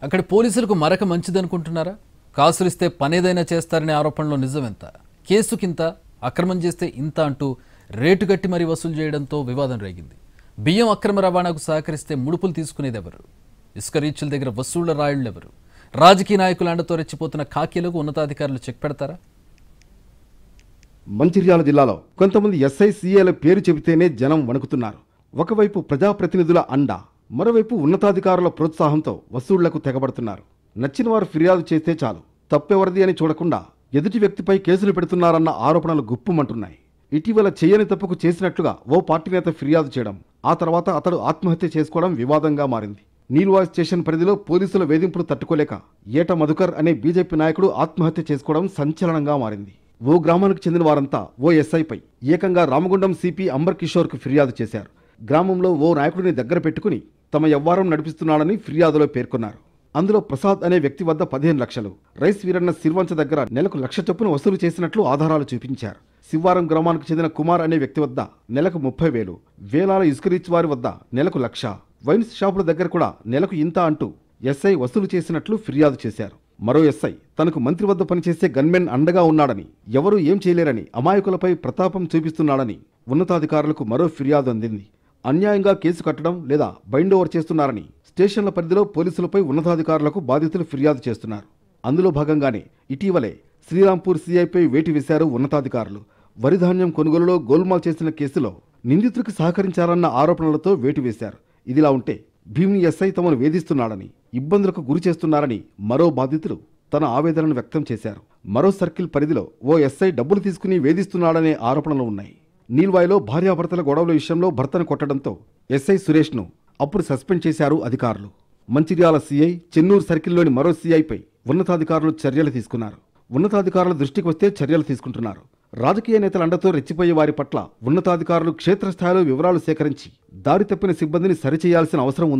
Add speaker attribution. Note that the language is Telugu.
Speaker 1: అక్కడి పోలీసులకు మరక మంచిదనుకుంటున్నారా? కాసులిస్తే పనేదైనా చేస్తారనే ఆరోపణలో నిజమెంత? కేసుకింత, అక్రమం చేస్తే ఇంత అంటూ రేటు గట్టి మరీ వసూలు చేయడంతో వివాదం రేగింది. బియ్యం అక్రమ రవాణాకు సహకరిస్తే ముడుపులు తీసుకునేదెవరు? ఇసుక రీచ్ల దగ్గర వసూళ్ల రాయుళ్లెవరు? రాజకీయ నాయకుల అండతో రెచ్చిపోతున్న ఖాకీలకు ఉన్నతాధికారులు చెక్ పెడతారా?
Speaker 2: మంచిర్యాల జిల్లాలో కొంతమంది ఎస్ఐ సీఏల పేరు చెబితేనే జనం వణుకుతున్నారు. ఒకవైపు ప్రజాప్రతినిధుల అండ, మరోవైపు ఉన్నతాధికారుల ప్రోత్సాహంతో వసూళ్లకు తెగబడుతున్నారు. నచ్చిన వారు ఫిర్యాదు చేస్తే చాలు, తప్పెవరిది అని చూడకుండా ఎదుటి వ్యక్తిపై కేసులు పెడుతున్నారన్న ఆరోపణలు గుప్పుమంటున్నాయి. ఇటీవల చేయని తప్పుకు చేసినట్లుగా ఓ పార్టీ నేత ఫిర్యాదు చేయడం, ఆ తర్వాత అతడు ఆత్మహత్య చేసుకోవడం వివాదంగా మారింది. నీల్వాయ్ స్టేషన్ పరిధిలో పోలీసుల వేధింపులు తట్టుకోలేక ఏట మధుకర్ అనే బీజేపీ నాయకుడు ఆత్మహత్య చేసుకోవడం సంచలనంగా మారింది. ఓ గ్రామానికి చెందిన వారంతా ఓ ఎస్ఐపై ఏకంగా రామగుండం సిపి అంబర్ కిషోర్కు ఫిర్యాదు చేశారు. గ్రామంలో ఓ నాయకుడిని దగ్గర పెట్టుకుని తమ యవ్వారం నడిపిస్తున్నాడని ఫిర్యాదులో పేర్కొన్నారు. అందులో ప్రసాద్ అనే వ్యక్తి వద్ద 15 లక్షలు, రైస్ వీరన్న సిర్వంచ దగ్గర నెలకు 1,00,000 చొప్పున వసూలు చేసినట్లు ఆధారాలు చూపించారు. శివారం గ్రామానికి చెందిన కుమార్ అనే వ్యక్తి వద్ద నెలకు 30,000, వేలాల ఇసుక రీచ్ వారి వద్ద నెలకు 1,00,000, వైన్స్ షాపుల దగ్గర కూడా నెలకు ఇంత అంటూ ఎస్ఐ వసూలు చేసినట్లు ఫిర్యాదు చేశారు. మరో ఎస్ఐ తనకు మంత్రి వద్ద పనిచేసే గన్మెన్ అండగా ఉన్నాడని, ఎవరూ ఏం చేయలేరని, అమాయకులపై ప్రతాపం చూపిస్తున్నాడని ఉన్నతాధికారులకు మరో ఫిర్యాదు అందింది. అన్యాయంగా కేసు కట్టడం లేదా బైండ్ ఓవర్ చేస్తున్నారని స్టేషన్ల పరిధిలో పోలీసులపై ఉన్నతాధికారులకు బాధితులు ఫిర్యాదు చేస్తున్నారు. అందులో భాగంగానే ఇటీవలే శ్రీరాంపూర్ సీఐపై వేటు వేశారు ఉన్నతాధికారులు. వరిధాన్యం కొనుగోలులో గోల్మాల్ చేసిన కేసులో నిందితుడికి సహకరించారన్న ఆరోపణలతో వేటు వేశారు. ఇదిలా ఉంటే భీమ్ని ఎస్ఐ తమను వేధిస్తున్నాడని, ఇబ్బందులకు గురి చేస్తున్నారని మరో బాధితులు తన ఆవేదనను వ్యక్తం చేశారు. మరో సర్కిల్ పరిధిలో ఓ ఎస్ఐ డబ్బులు తీసుకుని వేధిస్తున్నాడనే ఆరోపణలు ఉన్నాయి. నీల్వాయ్లో భార్యాభర్తల గొడవల విషయంలో భర్తను కొట్టడంతో ఎస్ఐ సురేష్ను అప్పుడు సస్పెండ్ చేశారు అధికారులు. మంచిర్యాల సీఐ, చెన్నూరు సర్కిల్లోని మరో సీఐపై ఉన్నతాధికారులు చర్యలు తీసుకున్నారు. ఉన్నతాధికారుల దృష్టికి వస్తే చర్యలు తీసుకుంటున్నారు. రాజకీయ నేతల అండతో రెచ్చిపోయే వారి పట్ల ఉన్నతాధికారులు క్షేత్రస్థాయిలో వివరాలు సేకరించి దారి తప్పిన సిబ్బందిని సరిచేయాల్సిన అవసరం ఉంది.